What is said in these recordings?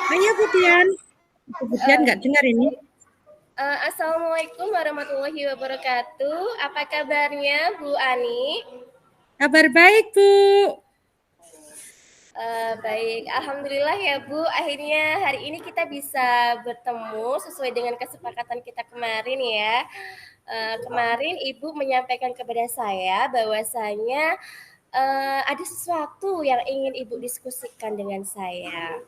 Ayo Budian, Budian Eh, nggak dengar ini. Assalamualaikum warahmatullahi wabarakatuh. Apa kabarnya, Bu Ani? Kabar baik Bu. Baik, alhamdulillah ya Bu. Akhirnya hari ini kita bisa bertemu sesuai dengan kesepakatan kita kemarin ya. Kemarin Ibu menyampaikan kepada saya bahwasanya ada sesuatu yang ingin Ibu diskusikan dengan saya.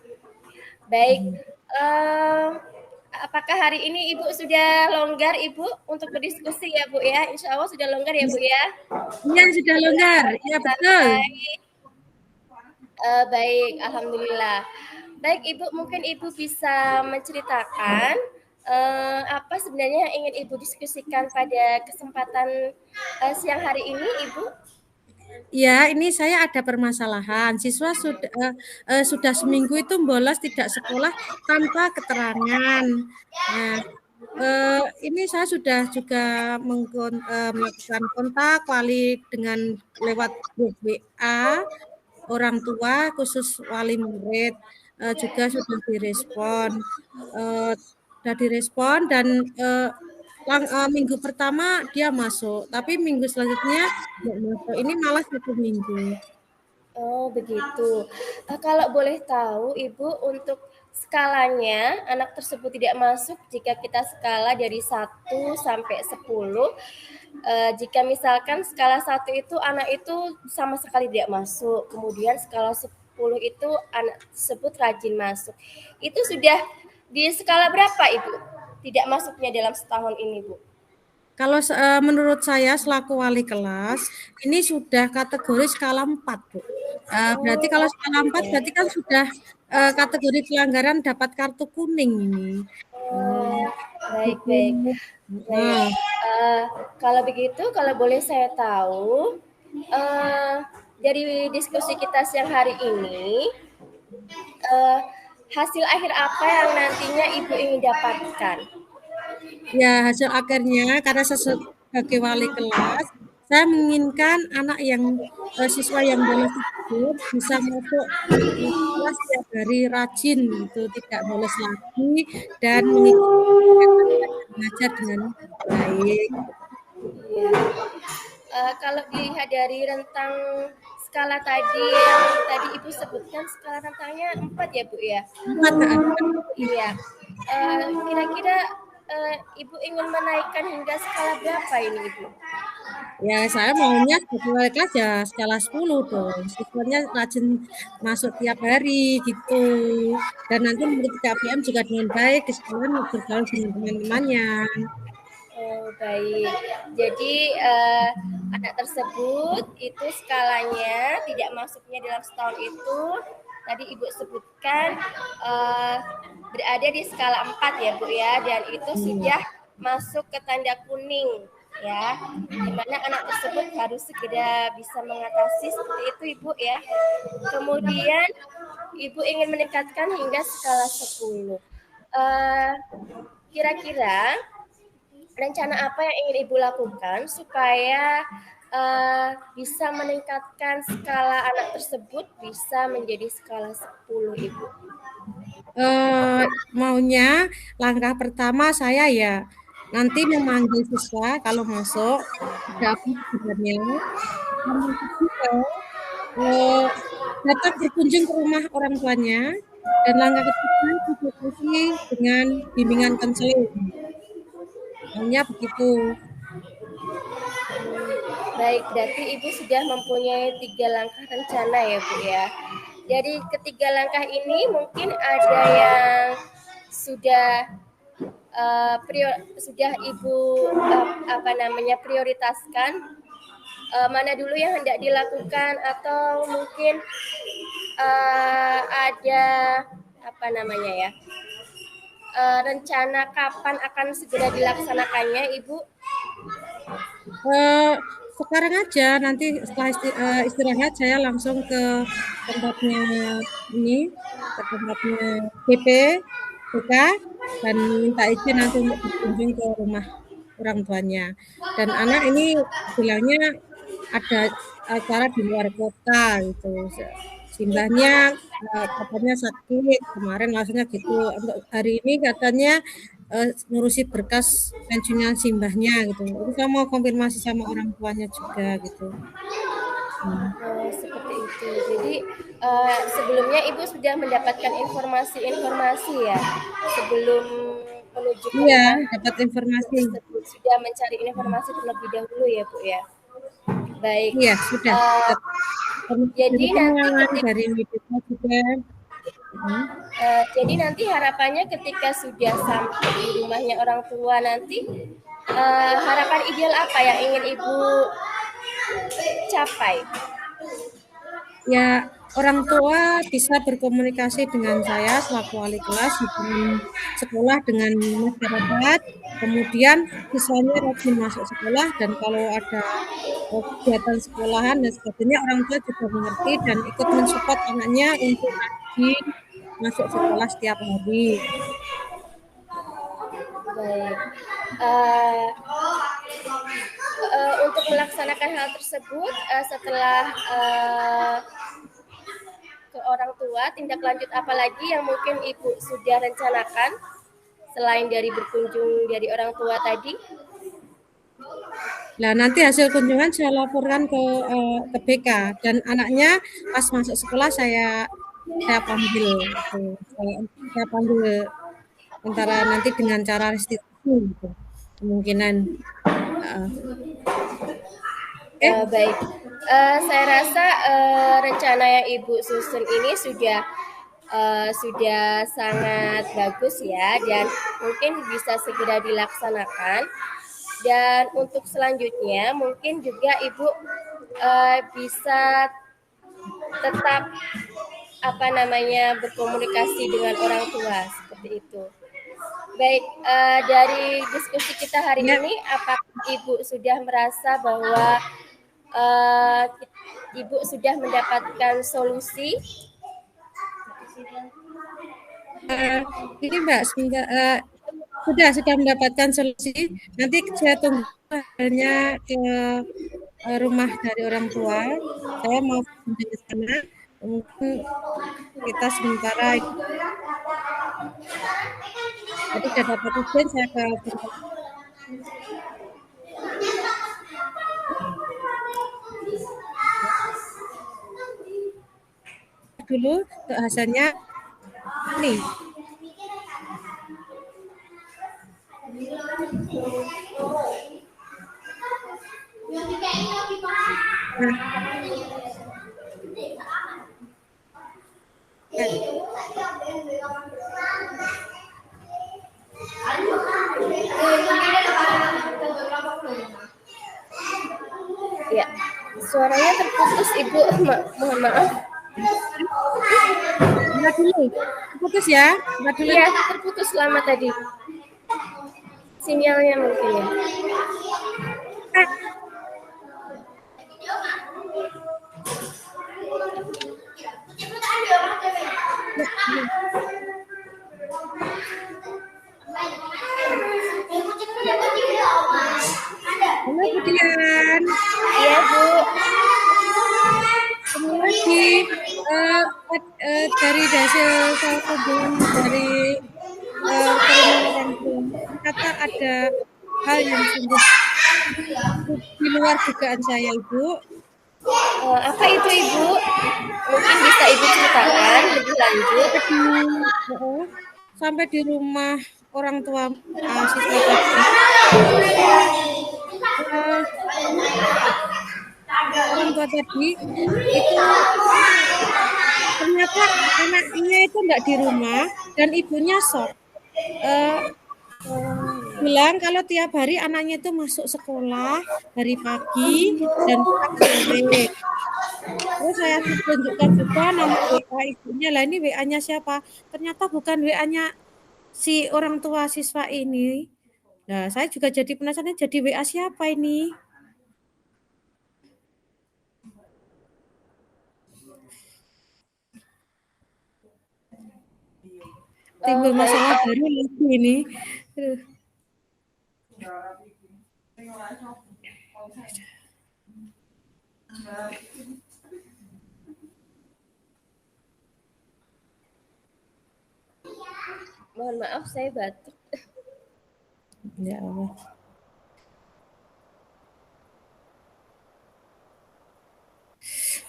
Baik, eee, apakah hari ini Ibu sudah longgar Ibu untuk berdiskusi ya Bu ya? Insya Allah sudah longgar ya Bu ya? Iya sudah longgar, iya betul. Santai. Baik, alhamdulillah. Baik Ibu, mungkin Ibu bisa menceritakan apa sebenarnya yang ingin Ibu diskusikan pada kesempatan siang hari ini Ibu? Ya ini saya ada permasalahan. Siswa sudah seminggu itu bolos tidak sekolah tanpa keterangan. Nah, ini saya sudah juga melakukan kontak wali dengan lewat grup WA orang tua khusus wali murid, juga eee, sudah direspon dan, minggu pertama dia masuk, tapi minggu selanjutnya nggak masuk, ini malah 1 minggu. Oh, begitu. Kalau boleh tahu Ibu untuk skalanya anak tersebut tidak masuk jika kita skala dari 1 sampai 10, jika misalkan skala 1 itu anak itu sama sekali tidak masuk, kemudian skala 10 itu anak tersebut rajin masuk. Itu sudah di skala berapa Ibu? Tidak masuknya dalam setahun ini, Bu? Kalau menurut saya selaku wali kelas, ini sudah kategori skala 4 Bu. Berarti Oh, kalau skala 4 oke. berarti kan sudah, kategori pelanggaran dapat kartu kuning ini. Oh, baik Gitu. baik. Baik, Heeh. eee, kalau begitu, kalau boleh saya tahu, eee, dari diskusi kita siang hari ini, eee, hasil akhir apa yang nantinya Ibu ingin dapatkan? Ya, hasil akhirnya karena sebagai wali kelas, saya menginginkan anak yang siswa yang bolos tersebut bisa masuk kelas setiap hari rajin gitu, tidak bolos lagi dan mengikuti kegiatan belajar mengajar dengan baik. Iya. Kalau dilihat dari rentang skala tadi yang tadi Ibu sebutkan, skala rentangnya 4 ya, Bu, ya? 4, heeh. Iya. Kira-kira, Ibu ingin menaikkan hingga skala berapa ini, Ibu? Ya, saya maunya sebagai wali kelas ya skala 10 dong, siswanya rajin masuk tiap hari gitu. Dan nanti mengikuti KPM juga dengan baik, di sekolah bergaul dengan teman-temannya. Oh, baik. Jadi, anak tersebut itu skalanya tidak masuknya dalam setahun itu tadi Ibu sebutkan, eee, berada di skala 4 ya, Bu, ya, dan itu Iya. sudah masuk ke tanda kuning ya, di mana anak tersebut harus segera bisa mengatasi seperti itu, Ibu, ya. Kemudian Ibu ingin meningkatkan hingga skala 10. Eee, Kira-kira rencana apa yang ingin Ibu lakukan supaya bisa meningkatkan skala anak tersebut bisa menjadi skala 10 Ibu? Eee, Maunya langkah pertama saya ya, nanti memanggil siswa kalau masuk, ada apa sebenarnya, yang kedua, eee, datang berkunjung ke rumah orang tuanya, dan langkah ketiga didiskusi dengan bimbingan konseling, maunya begitu. Baik, berarti Ibu sudah mempunyai 3 langkah rencana ya Bu ya. Dari ketiga langkah ini mungkin ada yang sudah sudah Ibu apa namanya prioritaskan, mana dulu yang hendak dilakukan atau mungkin ada apa namanya ya, rencana kapan akan segera dilaksanakannya, Ibu? Eee, Sekarang aja, nanti setelah istirahat saya langsung ke tempatnya ini, ke tempatnya BP, BK, dan minta izin nanti untuk berkunjung ke rumah orang tuanya. Dan anak ini bilangnya ada acara di luar kota gitu, simbahnya katanya sakit kemarin maksudnya gitu. Untuk hari ini katanya ngurusi berkas pensiunan simbahnya gitu. Itu saya mau konfirmasi sama orang tuanya juga gitu. Oh, seperti itu. Jadi sebelumnya Ibu sudah mendapatkan informasi-informasi ya sebelum menuju ke Iya, rumah dapat informasi. tersebut, sudah mencari informasi terlebih dahulu ya Bu ya. Baik. Iya, sudah. Uh, jadi nanti Teman ketika dari WDK juga. jadi nanti harapannya ketika sudah sampai di rumahnya orang tua nanti harapan ideal apa yang ingin Ibu capai? Ya, orang tua bisa berkomunikasi dengan saya selaku wali kelas, dengan sekolah, dengan masyarakat. Kemudian siswanya rajin masuk sekolah dan kalau ada kegiatan sekolahan dan sebagainya, orang tua juga mengerti dan ikut mensupport anaknya untuk rajin masuk sekolah setiap hari. Baik. Untuk melaksanakan hal tersebut setelah ke orang tua, tindak lanjut apa lagi yang mungkin Ibu sudah rencanakan selain dari berkunjung dari orang tua tadi? Nah, nanti hasil kunjungan saya laporkan ke BK dan anaknya pas masuk sekolah saya panggil gitu. Saya panggil antara nanti dengan cara restitusi gitu. Kemungkinan Baik, saya rasa rencana yang Ibu susun ini sudah sangat bagus ya dan mungkin bisa segera dilaksanakan. Dan untuk selanjutnya mungkin juga Ibu bisa tetap berkomunikasi dengan orang tua seperti itu. Baik, dari diskusi kita hari ya, ini, apakah Ibu sudah merasa bahwa Ibu sudah mendapatkan solusi? ini Mbak sudah mendapatkan solusi. Nanti saya tunggu hasilnya ke rumah dari orang tua. Saya mau kunjungi ke sana. Mungkin kita sementara jadi sudah dapat izin saya ke dulu untuk hasilnya nih. Nah, ya, Ya, suaranya terputus Ibu, mohon maaf. Mbak dulu, putus ya, Mbak dulu. Iya, terputus lama tadi. Sinyalnya mungkin ya. Halo Budian, Iya Bu. ketemu lagi dari hasil saya kunjungan dari ke rumah orang tua. Ternyata ada hal yang sungguh di luar dugaan saya, Ibu. Apa itu Ibu? Mungkin bisa Ibu ceritakan lebih lanjut. Oh, sampai di rumah orang tua siswa tadi, uh, orang tua tadi itu ternyata anaknya itu enggak di rumah dan ibunya shock. Bilang kalau tiap hari anaknya itu masuk sekolah dari pagi dan pulang sore. Terus saya tunjukkan juga nama WA ibunya. Lah ini WA-nya siapa? Ternyata bukan WA-nya si orang tua siswa ini. Nah, saya juga jadi penasaran jadi WA siapa ini? Timbul masalah baru lagi ini. Mohon maaf, saya batuk. Ya Allah.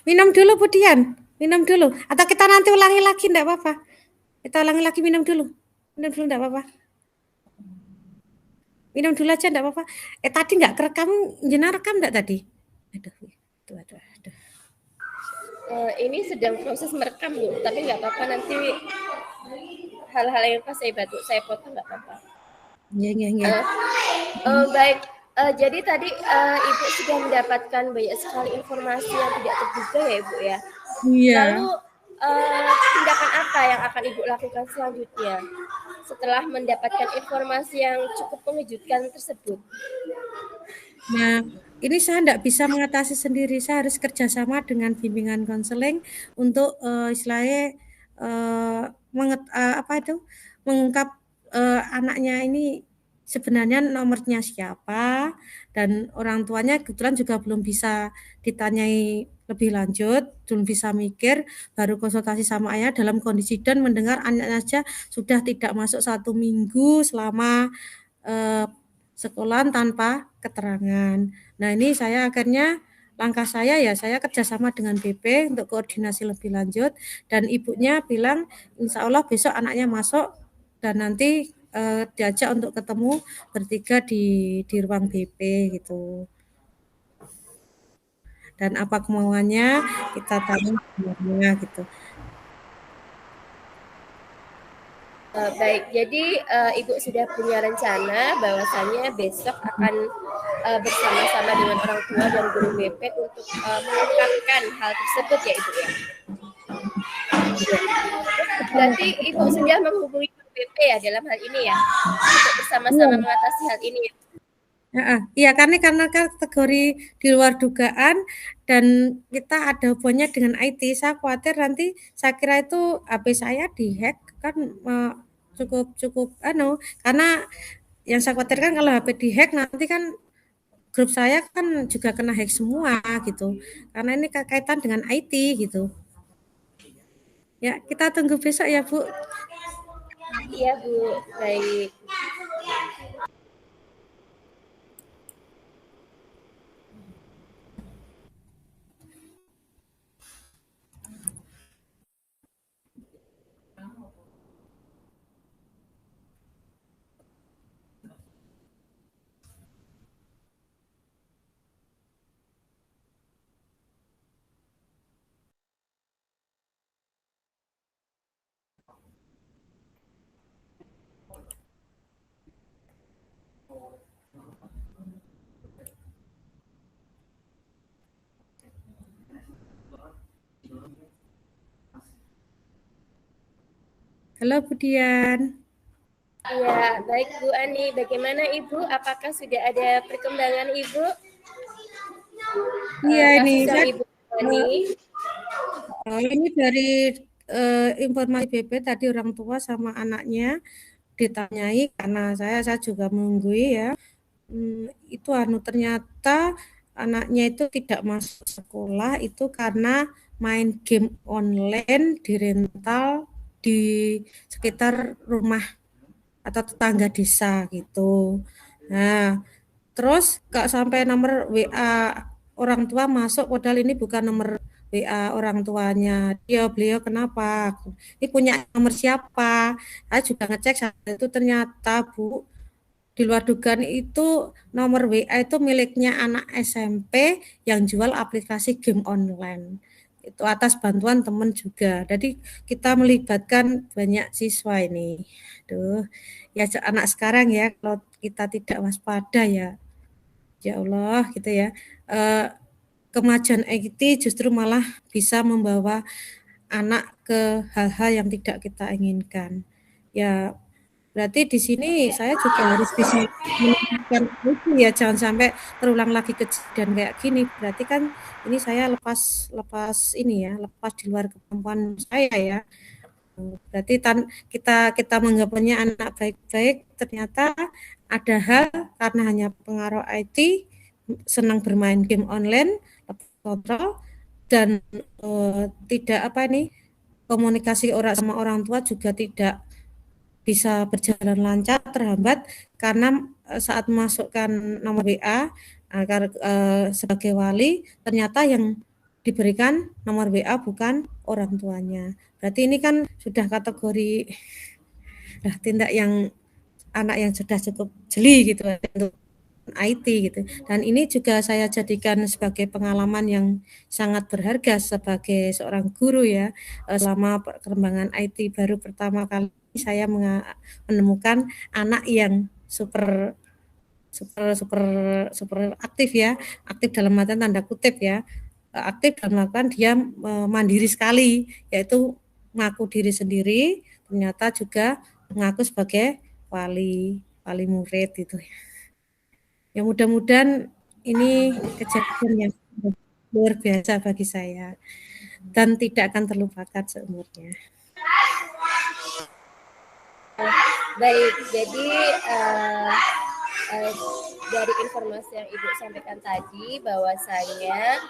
Minum dulu, Budian. Minum dulu. Atau kita nanti ulangi lagi, enggak apa-apa. Kita ulangi lagi, minum dulu. Minum dulu, enggak apa-apa. Minum dulu aja, enggak apa-apa. Tadi enggak kerekam, jenah rekam enggak tadi? Aduh. Ini sedang proses merekam, Bu. Tapi nggak apa-apa, nanti hal-hal yang pas saya batuk, saya potong nggak apa-apa. Iya. Baik. Jadi tadi Ibu sudah mendapatkan banyak sekali informasi yang tidak terduga ya, Ibu ya. Iya. Lalu tindakan apa yang akan Ibu lakukan selanjutnya setelah mendapatkan informasi yang cukup mengejutkan tersebut? Nah, ini saya tidak bisa mengatasi sendiri. Saya harus kerjasama dengan bimbingan konseling untuk istilahnya mengungkap anaknya ini sebenarnya nomornya siapa, dan orang tuanya kebetulan juga belum bisa ditanyai lebih lanjut, belum bisa mikir, baru konsultasi sama ayah dalam kondisi dan mendengar anaknya saja sudah tidak masuk 1 minggu selama sekolahan tanpa keterangan. Nah, ini saya akhirnya langkah saya ya, saya kerjasama dengan BP untuk koordinasi lebih lanjut, dan ibunya bilang insya Allah besok anaknya masuk dan nanti diajak untuk ketemu bertiga di ruang BP gitu. Dan apa kemauannya kita tanya sebenarnya gitu. Baik, jadi Ibu sudah punya rencana bahwasannya besok akan bersama-sama dengan orang tua dan guru BP untuk mengungkapkan hal tersebut ya Ibu ya. Berarti Ibu sudah menghubungi guru BP ya dalam hal ini ya, untuk bersama-sama mengatasi hal ini ya. Iya, karena kategori di luar dugaan dan kita ada hubungannya dengan IT. Saya khawatir nanti, saya kira itu HP saya dihack kan, cukup karena yang saya khawatirkan kalau HP dihack nanti kan grup saya kan juga kena hack semua gitu. Karena ini kaitan dengan IT gitu. Ya, kita tunggu besok ya, Bu. Iya, Bu. Baik. Halo, Budian. Iya, baik Bu Ani. Bagaimana Ibu? Apakah sudah ada perkembangan Ibu? Iya, ini saya, Ibu Ani. Ini dari informasi BP tadi orang tua sama anaknya ditanyai, karena saya juga menunggu ya. Itu ternyata anaknya itu tidak masuk sekolah itu karena main game online di rental di sekitar rumah atau tetangga desa gitu. Nah, terus kok sampai nomor WA orang tua masuk, padahal ini bukan nomor WA orang tuanya. Beliau kenapa? Ini punya nomor siapa? Saya juga ngecek saat itu, ternyata Bu, di luar dugaan itu nomor WA itu miliknya anak SMP yang jual aplikasi game online. Itu atas bantuan teman juga. Jadi kita melibatkan banyak siswa ini. Aduh, ya anak sekarang ya, kalau kita tidak waspada ya Allah gitu ya. Kemajuan IT justru malah bisa membawa anak ke hal-hal yang tidak kita inginkan. Ya, berarti di sini saya juga harus bisa menentukan itu ya, jangan sampai terulang lagi kejadian kayak gini. Berarti kan ini saya lepas ini ya, lepas di luar kemampuan saya ya. Berarti kita menganggapnya anak baik-baik, ternyata ada hal karena hanya pengaruh IT, senang bermain game online, kontrol, dan tidak komunikasi sama orang tua juga tidak bisa berjalan lancar, terhambat karena saat memasukkan nomor WA sebagai wali, ternyata yang diberikan nomor WA bukan orang tuanya. Berarti ini kan sudah kategori tindak yang anak yang sudah cukup jeli gitu untuk IT gitu. Dan ini juga saya jadikan sebagai pengalaman yang sangat berharga sebagai seorang guru ya. Selama perkembangan IT baru pertama kali saya menemukan anak yang super super super super aktif ya, aktif dalam artian tanda kutip ya, aktif dalam melakukan dia mandiri sekali, yaitu mengaku diri sendiri, ternyata juga mengaku sebagai wali wali murid itu. Ya mudah-mudahan ini kejadian yang luar biasa bagi saya dan tidak akan terlupakan seumurnya. Baik, jadi dari informasi yang Ibu sampaikan tadi bahwasanya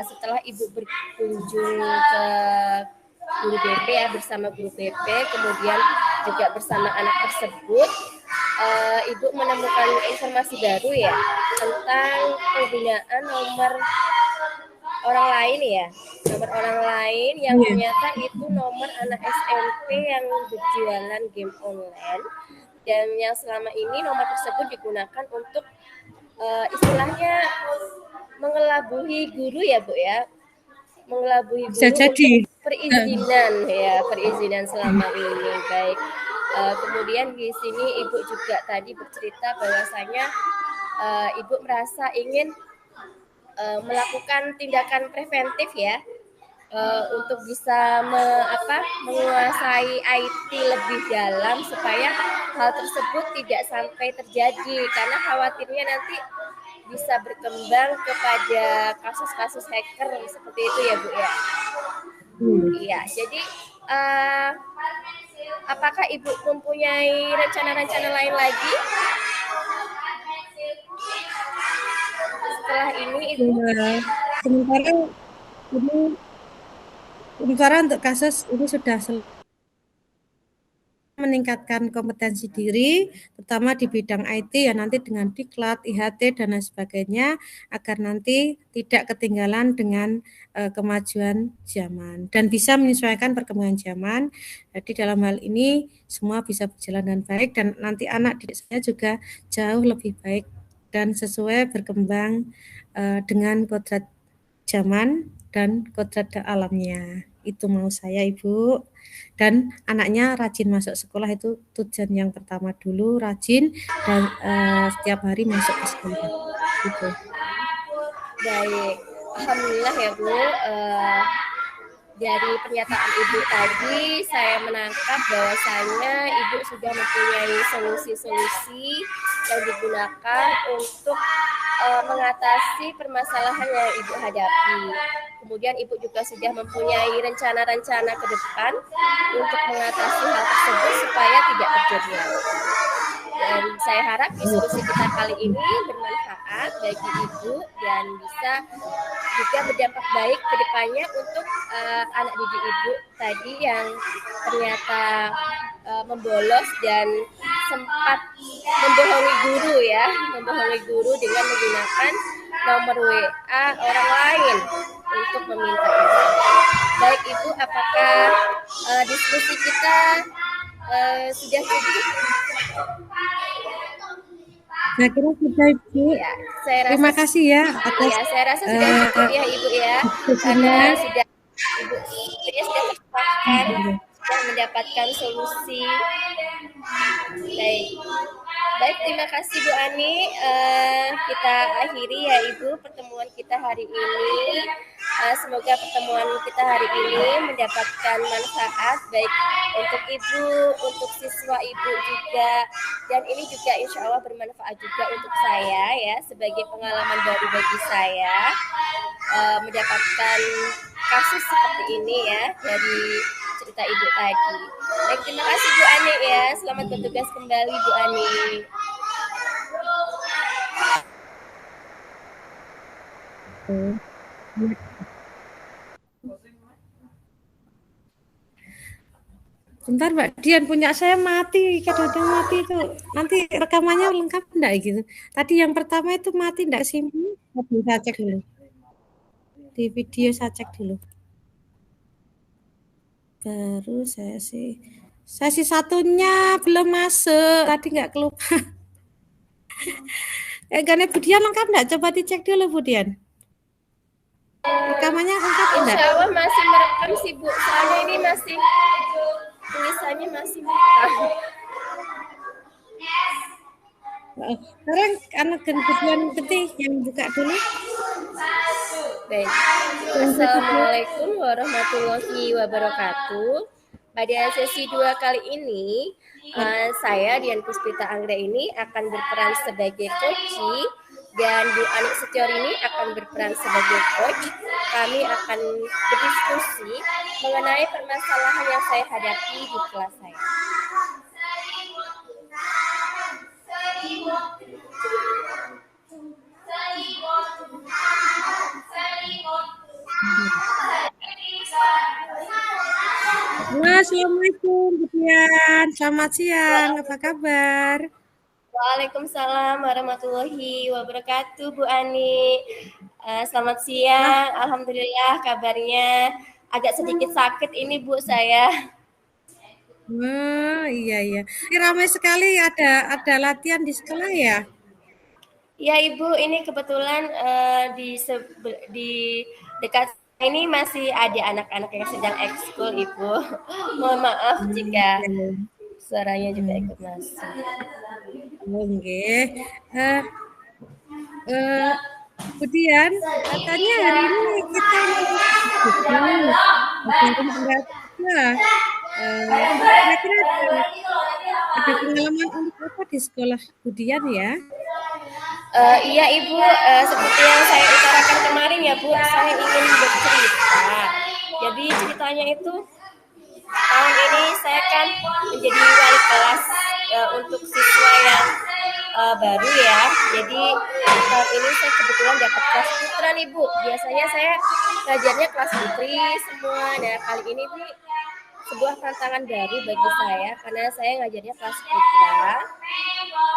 setelah Ibu berkunjung ke guru BP ya, bersama guru BP, kemudian juga bersama anak tersebut, Ibu menemukan informasi baru ya tentang penggunaan nomor orang lain ya, nomor orang lain yang ternyata itu nomor anak SMP yang berjualan game online, dan yang selama ini nomor tersebut digunakan untuk istilahnya mengelabui guru ya Bu ya, mengelabui guru untuk perizinan ya, perizinan selama ini. Baik, kemudian di sini Ibu juga tadi bercerita bahwasanya Ibu merasa ingin melakukan tindakan preventif ya, untuk bisa menguasai IT lebih dalam supaya hal tersebut tidak sampai terjadi, karena khawatirnya nanti bisa berkembang kepada kasus-kasus hacker seperti itu ya Bu ya. Iya, jadi apakah Ibu mempunyai rencana-rencana lain lagi setelah ini Ibu? Sementara untuk kasus ini sudah meningkatkan kompetensi diri, terutama di bidang IT ya, nanti dengan diklat, IHT dan lain sebagainya, agar nanti tidak ketinggalan dengan kemajuan zaman dan bisa menyesuaikan perkembangan zaman. Jadi dalam hal ini semua bisa berjalan dengan baik dan nanti anak didik saya juga jauh lebih baik dan sesuai berkembang dengan kodrat zaman dan kodrat alamnya. Itu mau saya Ibu. Dan anaknya rajin masuk sekolah, itu tujuan yang pertama dulu, rajin dan setiap hari masuk ke sekolah. Gitu. Baik, alhamdulillah ya Bu. Dari pernyataan Ibu tadi saya menangkap bahwasanya Ibu sudah mempunyai solusi-solusi yang digunakan untuk mengatasi permasalahan yang Ibu hadapi. Kemudian Ibu juga sudah mempunyai rencana-rencana ke depan untuk mengatasi hal tersebut supaya tidak terjadi lagi. Dan saya harap diskusi kita kali ini bermanfaat bagi Ibu dan bisa juga berdampak baik ke depannya untuk anak didik Ibu tadi yang ternyata membolos dan sempat membohongi guru ya, membohongi guru dengan menggunakan nomor WA orang lain untuk meminta izin. Baik Ibu, apakah diskusi kita sudah cukup? Nah, kira sudah Ibu. Ya, terima kasih ya atas saya rasa sudah cukup ya Ibu ya, karena sudah Ibu sudah terpaksa sudah mendapatkan solusi. Baik, terima kasih Bu Ani. Kita akhiri ya Ibu pertemuan kita hari ini. Semoga pertemuan kita hari ini mendapatkan manfaat baik untuk Ibu, untuk siswa Ibu juga, dan ini juga insya Allah bermanfaat juga untuk saya ya, sebagai pengalaman baru bagi saya mendapatkan kasus seperti ini ya dari cerita Ibu tadi. Baik, terima kasih Bu Ani ya. Selamat bertugas kembali Bu Ani. Bentar Mbak Dian, punya saya mati, kadang-kadang mati itu. Nanti rekamannya lengkap enggak gitu? Tadi yang pertama itu mati enggak sih? Saya cek dulu. Di video saya cek dulu. Baru sesi satunya belum masuk. Tadi enggak kelupaan. Gane Budian lengkap enggak? Coba dicek dulu Budian. Rekamannya lengkap enggak? Insya Allah masih merekam sih Bu. Soalnya ini masih tulisannya masih merekam. Sekarang anak Budian Getih yang buka dulu. Baik. Assalamualaikum warahmatullahi wabarakatuh. Pada sesi 2 kali ini, saya Dian Puspita Anggra ini akan berperan sebagai coach dan Bu Anik Setior ini akan berperan sebagai coach. Kami akan berdiskusi mengenai permasalahan yang saya hadapi di kelas saya. Assalamualaikum Budian, selamat siang, apa kabar? Waalaikumsalam warahmatullahi wabarakatuh Bu Ani. Selamat siang, alhamdulillah kabarnya agak sedikit sakit ini Bu saya. Iya iya. Ini ramai sekali ada latihan di sekolah ya? Ya Ibu, ini kebetulan di dekat ini masih ada anak-anak yang sedang ekskul Ibu. Mohon maaf jika suaranya juga ikut masuk. Nggih. Kemudian katanya hari ini kita kira-kira ada pengalaman unik apa di sekolah Budian ya? Iya Ibu, seperti yang saya utarakan kemarin ya Bu, saya ingin bercerita. Jadi ceritanya itu tahun ini saya kan menjadi wali kelas untuk siswa yang baru ya. Jadi tahun ini saya kebetulan dapat kelas putra nih Bu. Biasanya saya ngajarnya kelas putri semua. Nah kali ini nih sebuah tantangan baru bagi saya karena saya ngajarnya kelas putra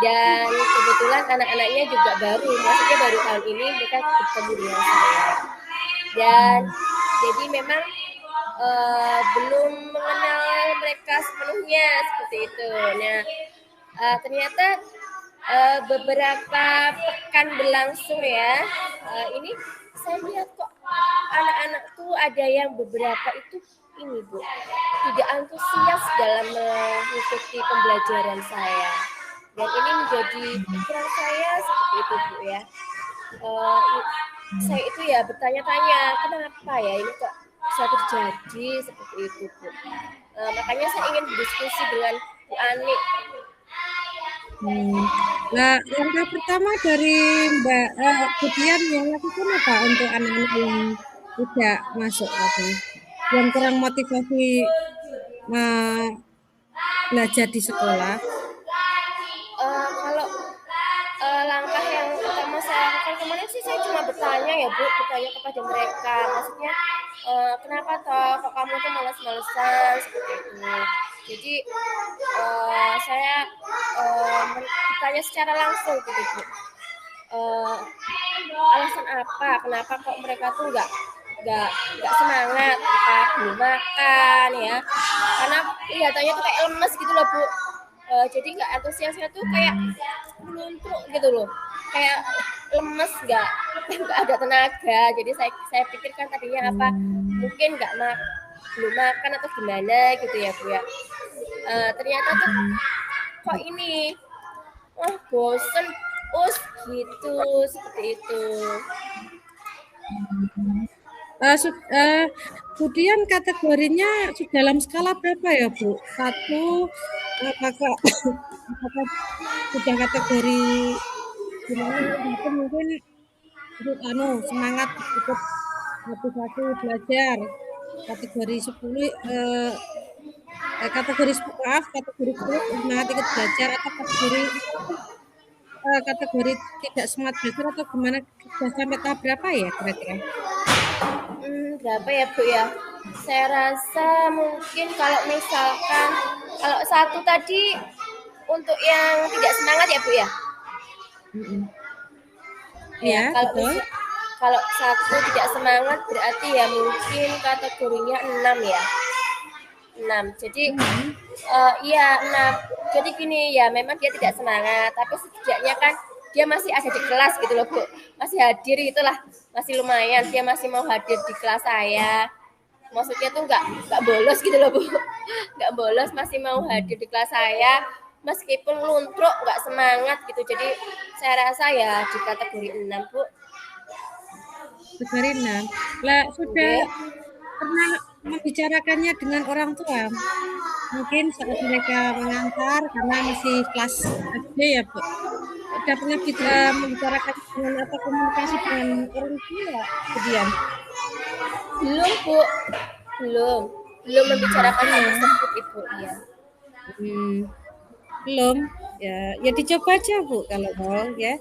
dan kebetulan anak-anaknya juga baru, maksudnya baru tahun ini mereka bertemu dengan saya dan jadi memang belum mengenal mereka sepenuhnya seperti itu. Nah ternyata beberapa pekan berlangsung ya, ini saya lihat kok anak-anak tuh ada yang beberapa itu ini Bu tidak antusias dalam mengikuti pembelajaran saya dan ini menjadi pikiran saya seperti itu Bu ya. Saya itu ya bertanya-tanya kenapa ya ini kok bisa terjadi seperti itu Bu. Makanya saya ingin berdiskusi dengan Bu Ani. Nah, langkah pertama dari Mbak Budian yang lakukan apa untuk anak-anak yang tidak masuk tadi, yang kurang motivasi belajar di sekolah? Kalau langkah yang pertama saya lakukan kemarin sih saya cuma bertanya ya Bu, bertanya kepada mereka, maksudnya kenapa toh kok kamu tuh malas-malesan seperti itu. Jadi saya bertanya secara langsung gitu Bu. Alasan apa kenapa kok mereka tuh nggak semangat, apa belum makan ya, karena kelihatannya tuh kayak lemes gitu loh Bu. Jadi nggak antusiasnya tuh kayak meluntruk gitu loh, kayak lemes, nggak ada tenaga. Jadi saya pikirkan tadinya apa mungkin belum makan atau gimana gitu ya Bu ya. Ternyata tuh kok ini bosen gitu seperti itu. Kemudian kategorinya dalam skala berapa ya Bu? Satu, apakah sudah kategori gimana? Mungkin semangat ikut motivasi belajar. Kategori 10 kategori 10 semangat ikut belajar, atau kategori tidak semangat belajar atau gimana, sudah sampai tahap berapa ya kira-kira? Berapa ya Bu ya? Saya rasa mungkin kalau misalkan kalau satu tadi untuk yang tidak semangat ya Bu ya. Mm-mm. Ya, Iya, kalau betul. kalau satu tidak semangat berarti ya mungkin kategorinya 6 ya. 6. Jadi Mm-mm. iya 6. Jadi gini ya, memang dia tidak semangat, tapi setidaknya kan dia masih ada di kelas gitu loh, Bu. Masih hadir itulah, masih lumayan dia masih mau hadir di kelas saya. Maksudnya tuh nggak bolos gitu loh, Bu. Nggak bolos, masih mau Mm-mm. hadir di kelas saya meskipun luntruk, nggak semangat gitu. Jadi saya rasa ya di kategori 6, Bu. Kategori 6. Lah, sudah Oke. pernah membicarakannya dengan orang tua? Mungkin saat mereka mengantar karena masih kelas SD ya, Bu. Sudah pernah membicarakan dengan atau komunikasi dengan orang tua kemudian? Belum, Bu. Belum. Belum membicarakan Belum hal ya. tersebut, Ibu. Iya. Hmm, belum. Ya, ya dicoba aja Bu kalau mau ya.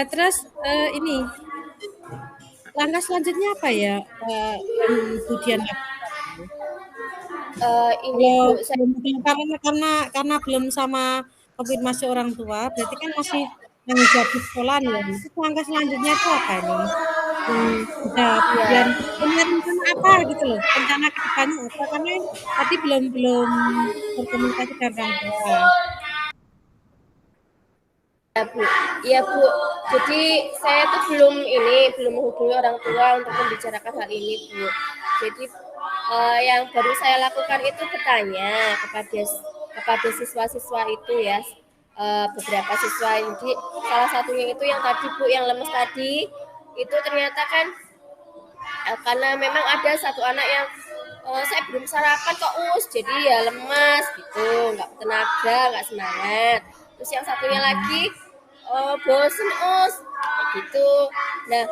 Terus ini langkah selanjutnya apa ya yang Bu Dian lakukan? Ini, Kalau Bu, saya belum karena belum sama konfirmasi orang tua, berarti kan masih tanggung jawab di sekolah nih. Itu langkah selanjutnya itu apa ini? Sudah kemudian iya. punya rencana apa gitu loh, rencana ke depannya apa? Karena tadi belum belum berkomunikasi dengan orang tua. Ya, Bu. Iya, Bu. Jadi saya tuh belum menghubungi orang tua untuk membicarakan hal ini, Bu. Jadi yang baru saya lakukan itu bertanya kepada siswa-siswa itu ya. Beberapa siswa jadi salah satunya itu yang tadi Bu yang lemes tadi itu ternyata kan karena memang ada satu anak yang saya belum sarapan kok jadi ya lemas gitu nggak tenaga nggak semangat terus yang satunya Mhm. lagi bosen gitu nah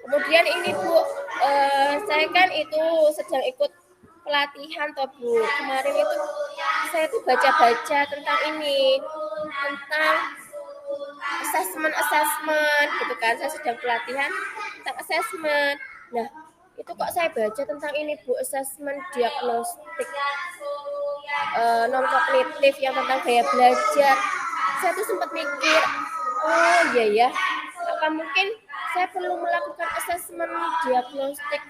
kemudian ini Bu saya kan itu sedang ikut pelatihan toh Bu kemarin itu saya tuh baca-baca tentang ini tentang assessment gitu kan saya sedang pelatihan tentang assessment nah itu kok saya baca tentang ini Bu assessment diagnostik non kognitif yang tentang gaya belajar saya tuh sempat mikir oh iya ya apa mungkin saya perlu melakukan assessment diagnostik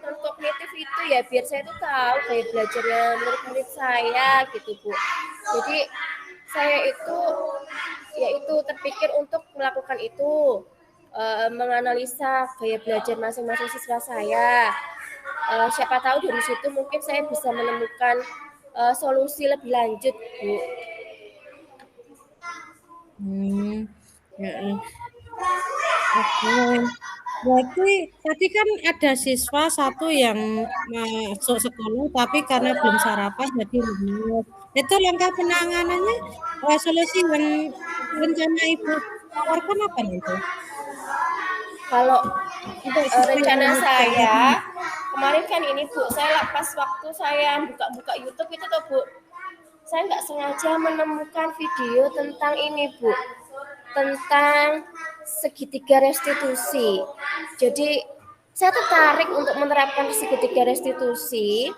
non kognitif itu ya biar saya tuh tahu gaya belajarnya murid-murid saya gitu Bu jadi saya itu yaitu terpikir untuk melakukan itu menganalisa gaya belajar masing-masing siswa saya. Siapa tahu dari situ mungkin saya bisa menemukan solusi lebih lanjut, Bu. Hmm, ya, oke. Berarti tadi kan ada siswa satu yang masuk sekolah tapi karena belum sarapan jadi lemes. Itu langkah penanganannya, solusi yang rencana Ibu tawarkan apa itu Kalau untuk siswa yang rencana lemes kayak tadi? saya kemarin kan ini Bu, saya pas waktu saya buka-buka YouTube itu tuh Bu, saya nggak sengaja menemukan video tentang ini Bu, tentang segitiga restitusi. Jadi saya tertarik untuk menerapkan segitiga restitusi.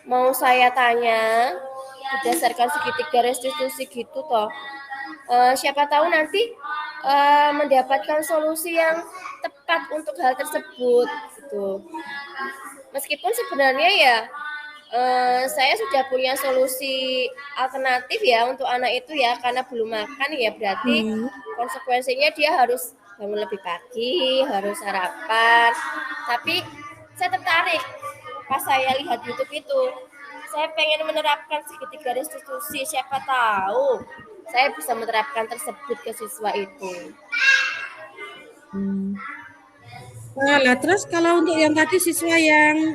Mau saya tanya berdasarkan segitiga restitusi gitu toh. Siapa tahu nanti mendapatkan solusi yang tepat untuk hal tersebut gitu. Meskipun sebenarnya ya saya sudah punya solusi alternatif ya untuk anak itu ya karena belum makan ya berarti Hmm. konsekuensinya dia harus bangun lebih pagi, harus sarapan. Tapi saya tertarik pas saya lihat YouTube itu. Saya pengen menerapkan segitiga restitusi, siapa tahu saya bisa menerapkan tersebut ke siswa itu. Hmm. Lah, terus kalau untuk yang tadi siswa yang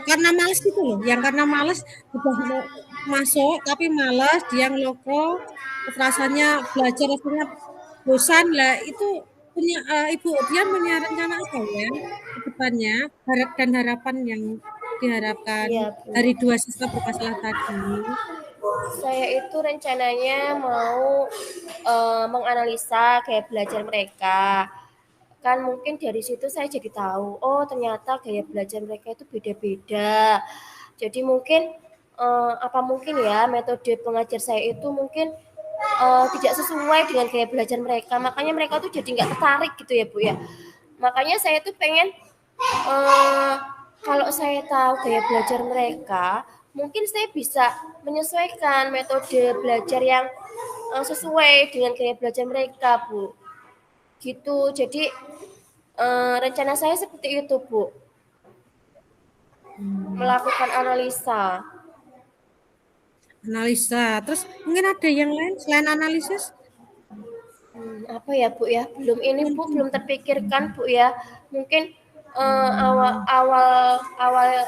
karena males gitu loh, yang karena males udah mau masuk tapi males dia ngeloko, terus rasanya belajar rasanya bosan lah itu punya Ibu dia punya rencana apa ya ke depannya dan harapan yang diharapkan Iya, dari Bu. dua siswa bermasalah tadi. Saya itu rencananya mau menganalisa kayak belajar mereka. Kan mungkin dari situ saya jadi tahu, oh ternyata gaya belajar mereka itu beda-beda. Jadi mungkin apa mungkin ya metode pengajar saya itu mungkin tidak sesuai dengan gaya belajar mereka. Makanya mereka tuh jadi nggak tertarik gitu ya Bu ya. Makanya saya tuh pengen kalau saya tahu gaya belajar mereka, mungkin saya bisa menyesuaikan metode belajar yang sesuai dengan gaya belajar mereka, Bu. Gitu. Jadi rencana saya seperti itu, Bu. Melakukan analisa. Analisa. Terus mungkin ada yang lain selain analisis? Apa ya Bu ya? Belum ini Bu, belum terpikirkan Bu ya. Mungkin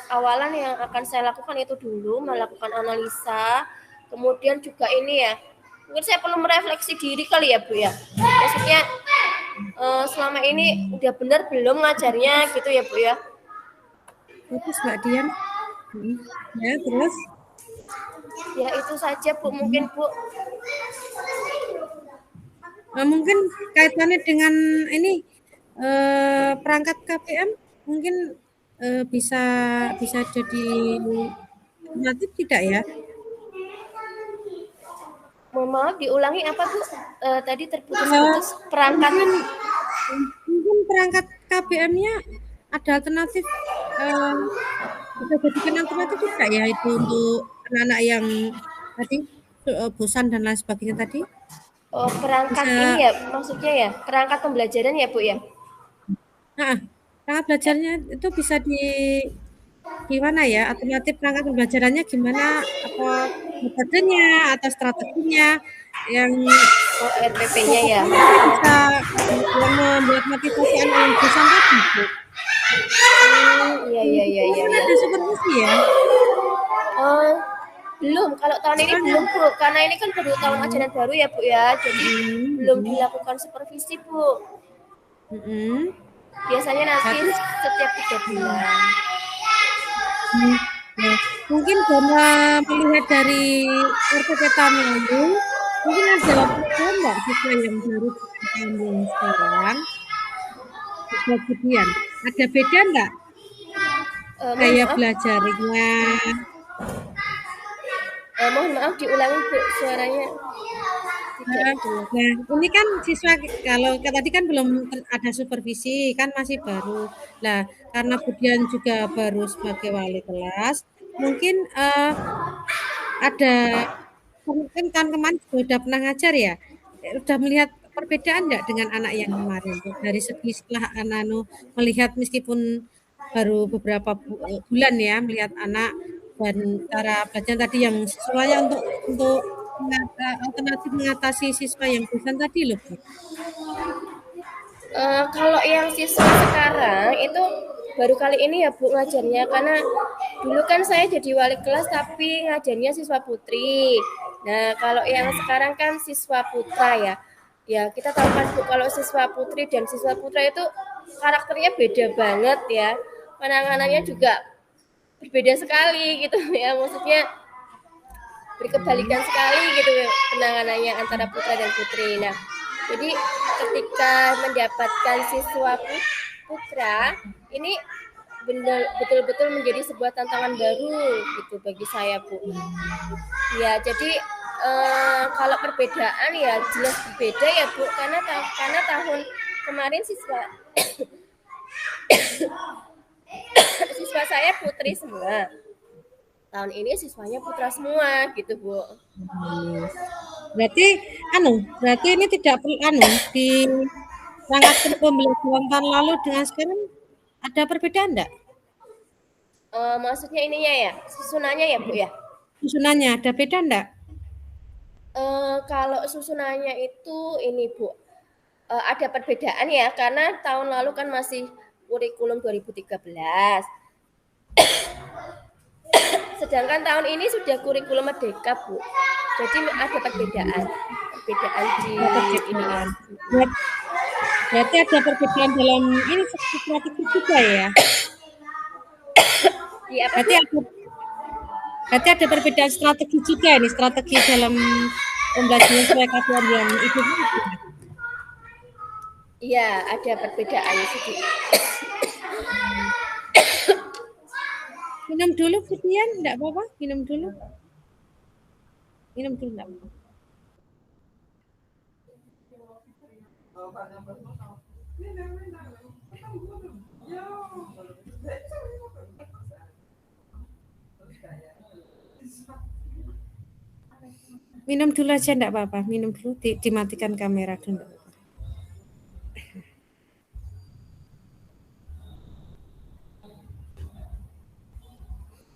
awalan yang akan saya lakukan itu dulu melakukan analisa. Kemudian juga ini ya, mungkin saya perlu merefleksi diri kali ya Bu ya. Maksudnya selama ini udah benar belum ngajarnya gitu ya Bu ya. Terus Mbak Dian? Ya, terus? Ya itu saja Bu, mungkin Bu. Mungkin kaitannya dengan ini perangkat KPM mungkin bisa jadi alternatif tidak ya? Mohon maaf diulangi apa Bu? Tadi terputus-putus perangkat. Mungkin perangkat KBM-nya ada alternatif bisa jadikan alternatif tidak ya itu untuk anak-anak yang tadi bosan dan lain sebagainya tadi? Oh, perangkat Bisa, ini ya maksudnya ya, perangkat pembelajaran ya Bu ya? perangkat belajarnya itu bisa gimana ya, alternatif perangkat pembelajarannya gimana, apa metodenya atau strateginya yang Oh, RPP-nya ya? bisa membuat motivasi anak yang bosan tadi, Bu. Iya. Kan ada supervisi ya? Oh, belum. Kalau tahun ini belum Bu, karena ini kan baru tahun ajaran baru ya Bu ya, jadi belum dilakukan supervisi Bu. Biasanya nanti setiap 3 bulan. Nah, mungkin karena melihat dari RPP tahun lalu, mungkin ada perubahan nggak siswa yang baru tahun yang sekarang? Kemudian ada beda nggak gaya belajarnya? Mohon maaf diulangi Bu suaranya. Nah, ini kan siswa kalau tadi kan belum ada supervisi, kan masih baru. Nah, karena Budian juga baru sebagai wali kelas, mungkin ada kan kemarin sudah pernah ngajar ya, udah melihat perbedaan nggak dengan anak yang kemarin tuh? Dari segi setelah anak melihat meskipun baru beberapa bulan ya melihat anak dan cara belajar tadi yang sesuai untuk alternatif mengatasi siswa yang bosan tadi loh Bu. Kalau yang siswa sekarang itu baru kali ini ya Bu ngajarnya, karena dulu kan saya jadi wali kelas tapi ngajarnya siswa putri. Nah kalau yang sekarang kan siswa putra ya. Ya kita tahu kan Bu kalau siswa putri dan siswa putra itu karakternya beda banget ya. Penanganannya juga berbeda sekali gitu ya. Maksudnya berkebalikan sekali gitu penanganannya antara putra dan putri. Nah, jadi ketika mendapatkan siswa putra ini betul-betul menjadi sebuah tantangan baru gitu bagi saya Bu. Ya jadi kalau perbedaan ya jelas berbeda ya Bu, karena tahun kemarin siswa saya putri semua, tahun ini siswanya putra semua gitu Bu. Berarti ini tidak perlu di rangka pembelajaran tahun lalu dengan sekarang ada perbedaan enggak? Maksudnya ininya ya, susunannya ya Bu ya? Susunannya ada beda enggak? Kalau susunannya itu ini Bu, ada perbedaan ya, karena tahun lalu kan masih kurikulum 2013. Sedangkan tahun ini sudah kurikulum merdeka Bu. Jadi ada perbedaan di ini. Berarti ada perbedaan dalam ini strategi juga ya? Iya, berarti ada perbedaan strategi juga ini, strategi dalam pembelajaran sesuai KPM yang itu. Iya, ada perbedaan sedikit. Minum dulu, Fidian, enggak apa-apa, minum dulu. Minum dulu enggak apa-apa. Minum dulu aja enggak apa-apa, minum dulu, dimatikan kamera dulu.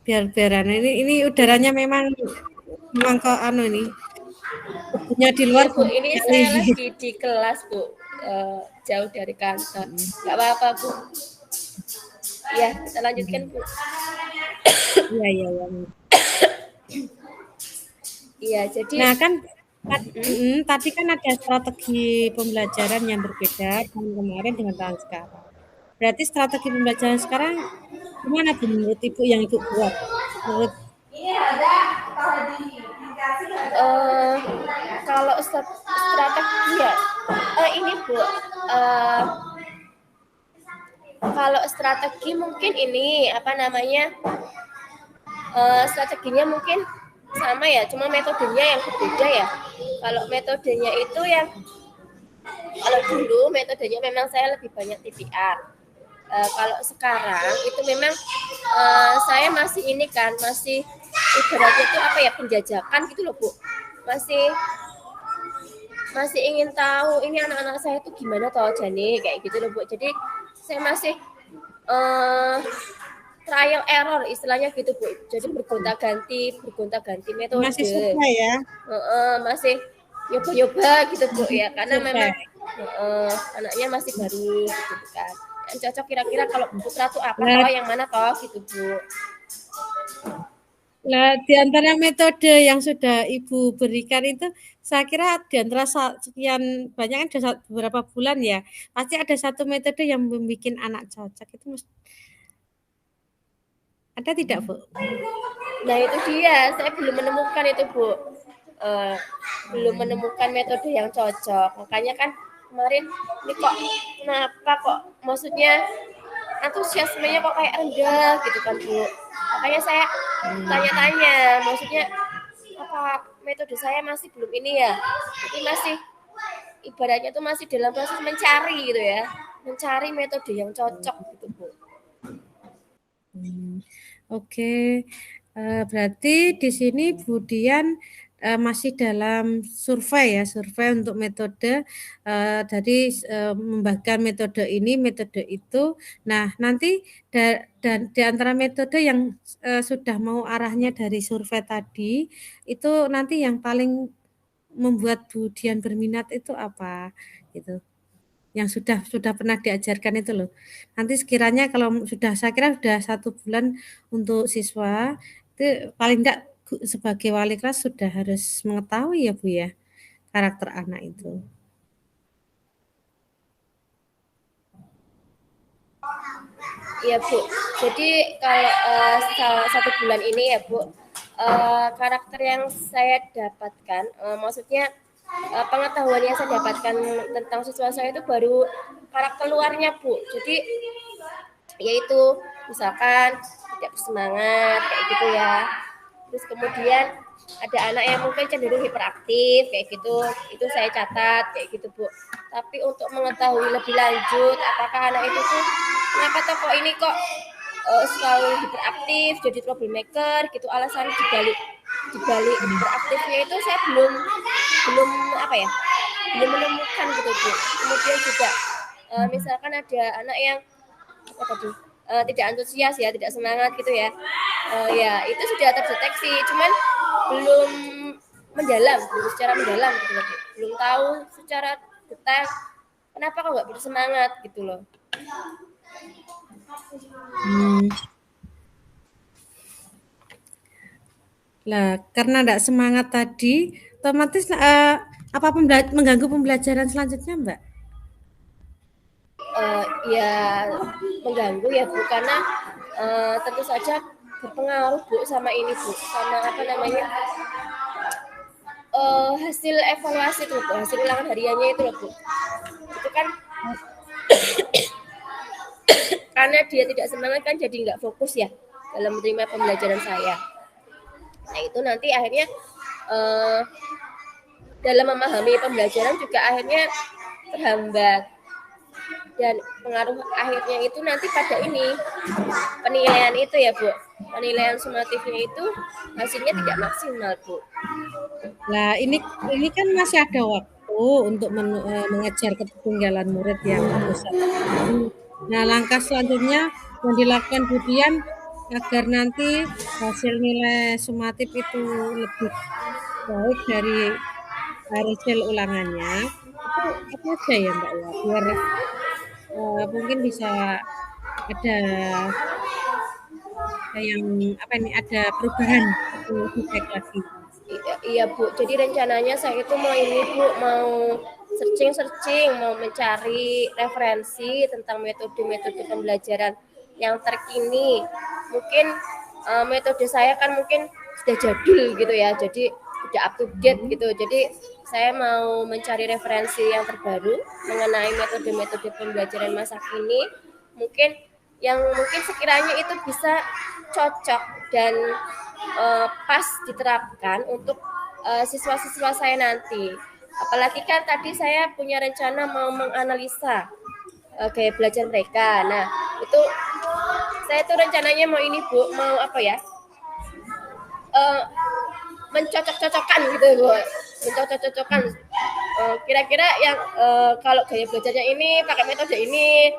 Biar ini udaranya memang kok anu ini. Kebunnya di luar Iya Bu, ini sekali. saya lagi di kelas Bu, jauh dari kantor. Gak apa-apa Bu. Ya, kita lanjutkan Bu. Iya, iya, iya. Iya, jadi. Nah kan tadi kan ada strategi pembelajaran yang berbeda tahun kemarin dengan tahun sekarang. Berarti strategi pembelajaran sekarang gimana Bu menurut Ibu yang Ibu buat? Menurut kalau strategi ya, ini Bu, kalau strategi mungkin ini apa namanya, strateginya mungkin sama ya, cuma metodenya yang berbeda ya. Kalau metodenya itu yang kalau dulu metodenya memang saya lebih banyak TPR. Kalau sekarang itu memang saya masih ini kan, masih ibaratnya itu apa ya, penjajakan gitu loh Bu. Masih ingin tahu ini anak-anak saya itu gimana toh Jani, kayak gitu loh Bu. Jadi saya masih trial error istilahnya gitu Bu. Jadi bergonta-ganti metode. masih suka ya? Masih nyoba-nyoba gitu Bu ya, karena memang anaknya masih baru gitu kan. Yang cocok kira-kira kalau putra tuh apa toh, yang mana toh gitu Bu. Nah, di antara metode yang sudah Ibu berikan itu, saya kira di antara sekian banyak kan ada beberapa bulan ya, pasti ada satu metode yang membuat anak cocok itu ada tidak Bu? Nah itu dia, saya belum menemukan itu Bu. Belum menemukan metode yang cocok. Makanya kan kemarin ini kok kenapa kok maksudnya antusiasmenya kok kayak rendah gitu kan Bu. Makanya saya tanya-tanya, maksudnya apa metode saya masih belum ini ya. Jadi masih ibaratnya tuh masih dalam proses mencari gitu ya. Mencari metode yang cocok gitu Bu. Oke. Berarti di sini Bu Dian masih dalam survei ya, survei untuk metode dari membagikan metode ini, metode itu. Nah, nanti dan di antara metode yang sudah mau arahnya dari survei tadi, itu nanti yang paling membuat Bu Dian berminat itu apa? Gitu. Yang sudah pernah diajarkan itu loh. Nanti sekiranya kalau saya kira sudah 1 bulan untuk siswa, itu paling enggak sebagai wali kelas sudah harus mengetahui ya Bu ya, karakter anak itu. Iya Bu, jadi kalau 1 bulan ini ya Bu, karakter yang saya dapatkan, maksudnya pengetahuan yang saya dapatkan tentang siswa saya itu baru karakter luarnya Bu. Jadi yaitu misalkan tidak bersemangat kayak gitu ya. Terus kemudian ada anak yang mungkin cenderung hiperaktif kayak gitu, itu saya catat kayak gitu Bu. Tapi untuk mengetahui lebih lanjut apakah anak itu tuh kenapa toh kok ini kok selalu hiperaktif, jadi troublemaker gitu, alasan dibalik hiperaktifnya itu saya belum apa ya, belum menemukan gitu Bu. Kemudian juga misalkan ada anak yang apa tadi, tidak antusias ya, tidak semangat gitu ya, ya itu sudah terdeteksi, cuman belum secara mendalam gitu loh, belum tahu secara detail kenapa kok nggak bersemangat gitu loh. Lah, karena enggak semangat tadi, otomatis apa mengganggu pembelajaran selanjutnya, Mbak? Ya mengganggu ya Bu, karena tentu saja berpengaruh Bu sama ini Bu, sama apa namanya, hasil evaluasi tuh Bu, hasil ulangan hariannya itu loh Bu. Itu kan Karena dia tidak semangat kan jadi nggak fokus ya dalam menerima pembelajaran saya. Nah itu nanti akhirnya uh, dalam memahami pembelajaran juga akhirnya terhambat, dan pengaruh akhirnya itu nanti pada ini penilaian itu ya Bu, penilaian sumatifnya itu hasilnya tidak maksimal Bu. Nah, ini kan masih ada waktu untuk mengejar ketertinggalan murid yang besar. Nah, langkah selanjutnya yang dilakukan Budian agar nanti hasil nilai sumatif itu lebih baik dari hasil ulangannya, itu apa aja ya Mbak ya, biar mungkin bisa ada yang apa ini ada perubahan lebih baik lagi. Iya Bu, jadi rencananya saya itu mau ini Bu, mau searching, mau mencari referensi tentang metode-metode pembelajaran yang terkini. Mungkin metode saya kan mungkin sudah jadul gitu ya, jadi tidak up to date gitu. Jadi saya mau mencari referensi yang terbaru mengenai metode-metode pembelajaran masa kini, mungkin yang mungkin sekiranya itu bisa cocok dan pas diterapkan untuk siswa-siswa saya nanti. Apalagi kan tadi saya punya rencana mau menganalisa gaya belajar mereka. Nah, itu saya tuh rencananya mau ini Bu, mau apa ya? Mencocok-cocokkan gitu Bu. Mencocok-cocokkan kira-kira yang kalau gaya belajarnya ini pakai metode ini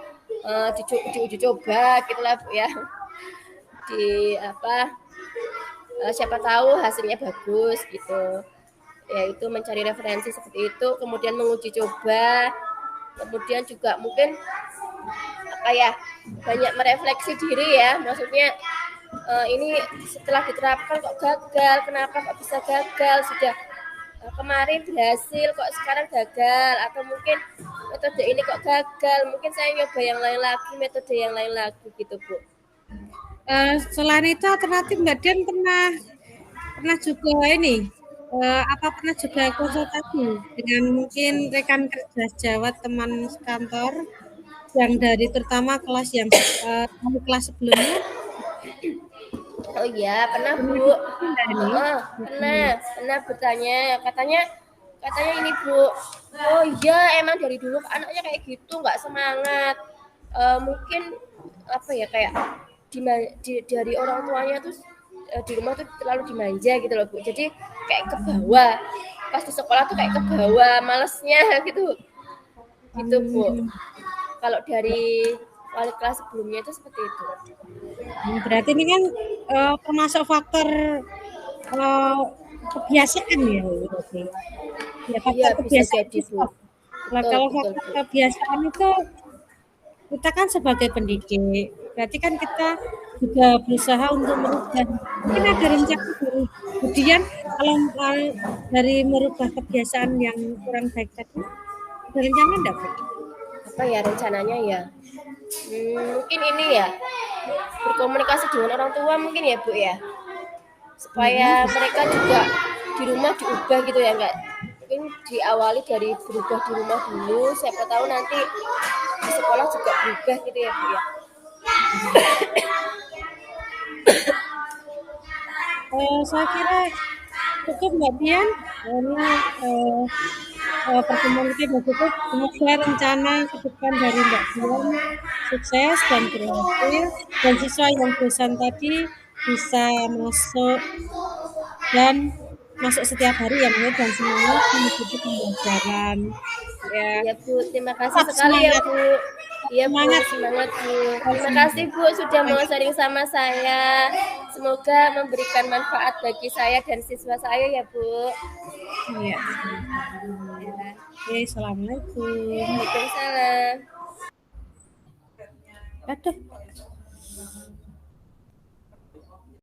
diuji coba gitulah Bu ya. Di apa siapa tahu hasilnya bagus gitu, yaitu mencari referensi seperti itu, kemudian menguji coba, kemudian juga mungkin apa ya, banyak merefleksi diri ya, maksudnya ini setelah diterapkan kok gagal, kenapa kok bisa gagal, sudah kemarin berhasil kok sekarang gagal, atau mungkin metode ini kok gagal, mungkin saya nyoba yang lain lagi, metode yang lain lagi gitu Bu. Selain itu alternatif Mbak Dian pernah juga ini pernah juga konsultasi dengan mungkin rekan kerja sejawat teman kantor yang dari terutama kelas yang kelas sebelumnya? Oh iya, pernah Bu. Pernah bertanya, katanya ini Bu. Oh iya, emang dari dulu anaknya kayak gitu, nggak semangat. Mungkin apa ya, kayak dari orang tuanya tuh di rumah tuh terlalu dimanja gitu loh Bu. Jadi kayak ke bawah. Pas di sekolah tuh kayak ke bawah, malesnya gitu. Gitu Bu. Kalau dari wali kelas sebelumnya itu seperti itu. Berarti ini kan termasuk faktor kebiasaan ya berarti. Ya faktor Iya, bisa kebiasaan jadi itu. Bu. Nah, Betul, kalau betul, faktor Bu. kebiasaan itu kita kan sebagai pendidik, berarti kan kita juga berusaha untuk merubah. Mungkin ada rencana dari kemudian kalau dari merubah kebiasaan yang kurang baik tadi, ada rencana enggak Bu? Apa ya rencananya ya? Mungkin ini ya, berkomunikasi dengan orang tua mungkin ya Bu ya, supaya mereka juga di rumah diubah gitu ya, enggak mungkin diawali dari berubah di rumah dulu, siapa tahu nanti di sekolah juga berubah gitu ya Bu ya. Saya kira cukup Mbak Dian. Ini pertemuan kita sudah cukup. Semoga rencana ke depan dari Mbak Dian sukses dan berhasil, dan siswa yang bosan tadi bisa masuk dan masuk setiap hari ya Bu, dan semangat mengikuti pembelajaran. Ya, Iya Bu, terima kasih tetap sekali ya semangat, Bu. Iya Bu, semangat. semangat Bu. Terima kasih Bu sudah mau sharing sama saya. Semoga memberikan manfaat bagi saya dan siswa saya ya Bu. Iya. Oke, assalamualaikum. Waalaikumsalam. Aduh.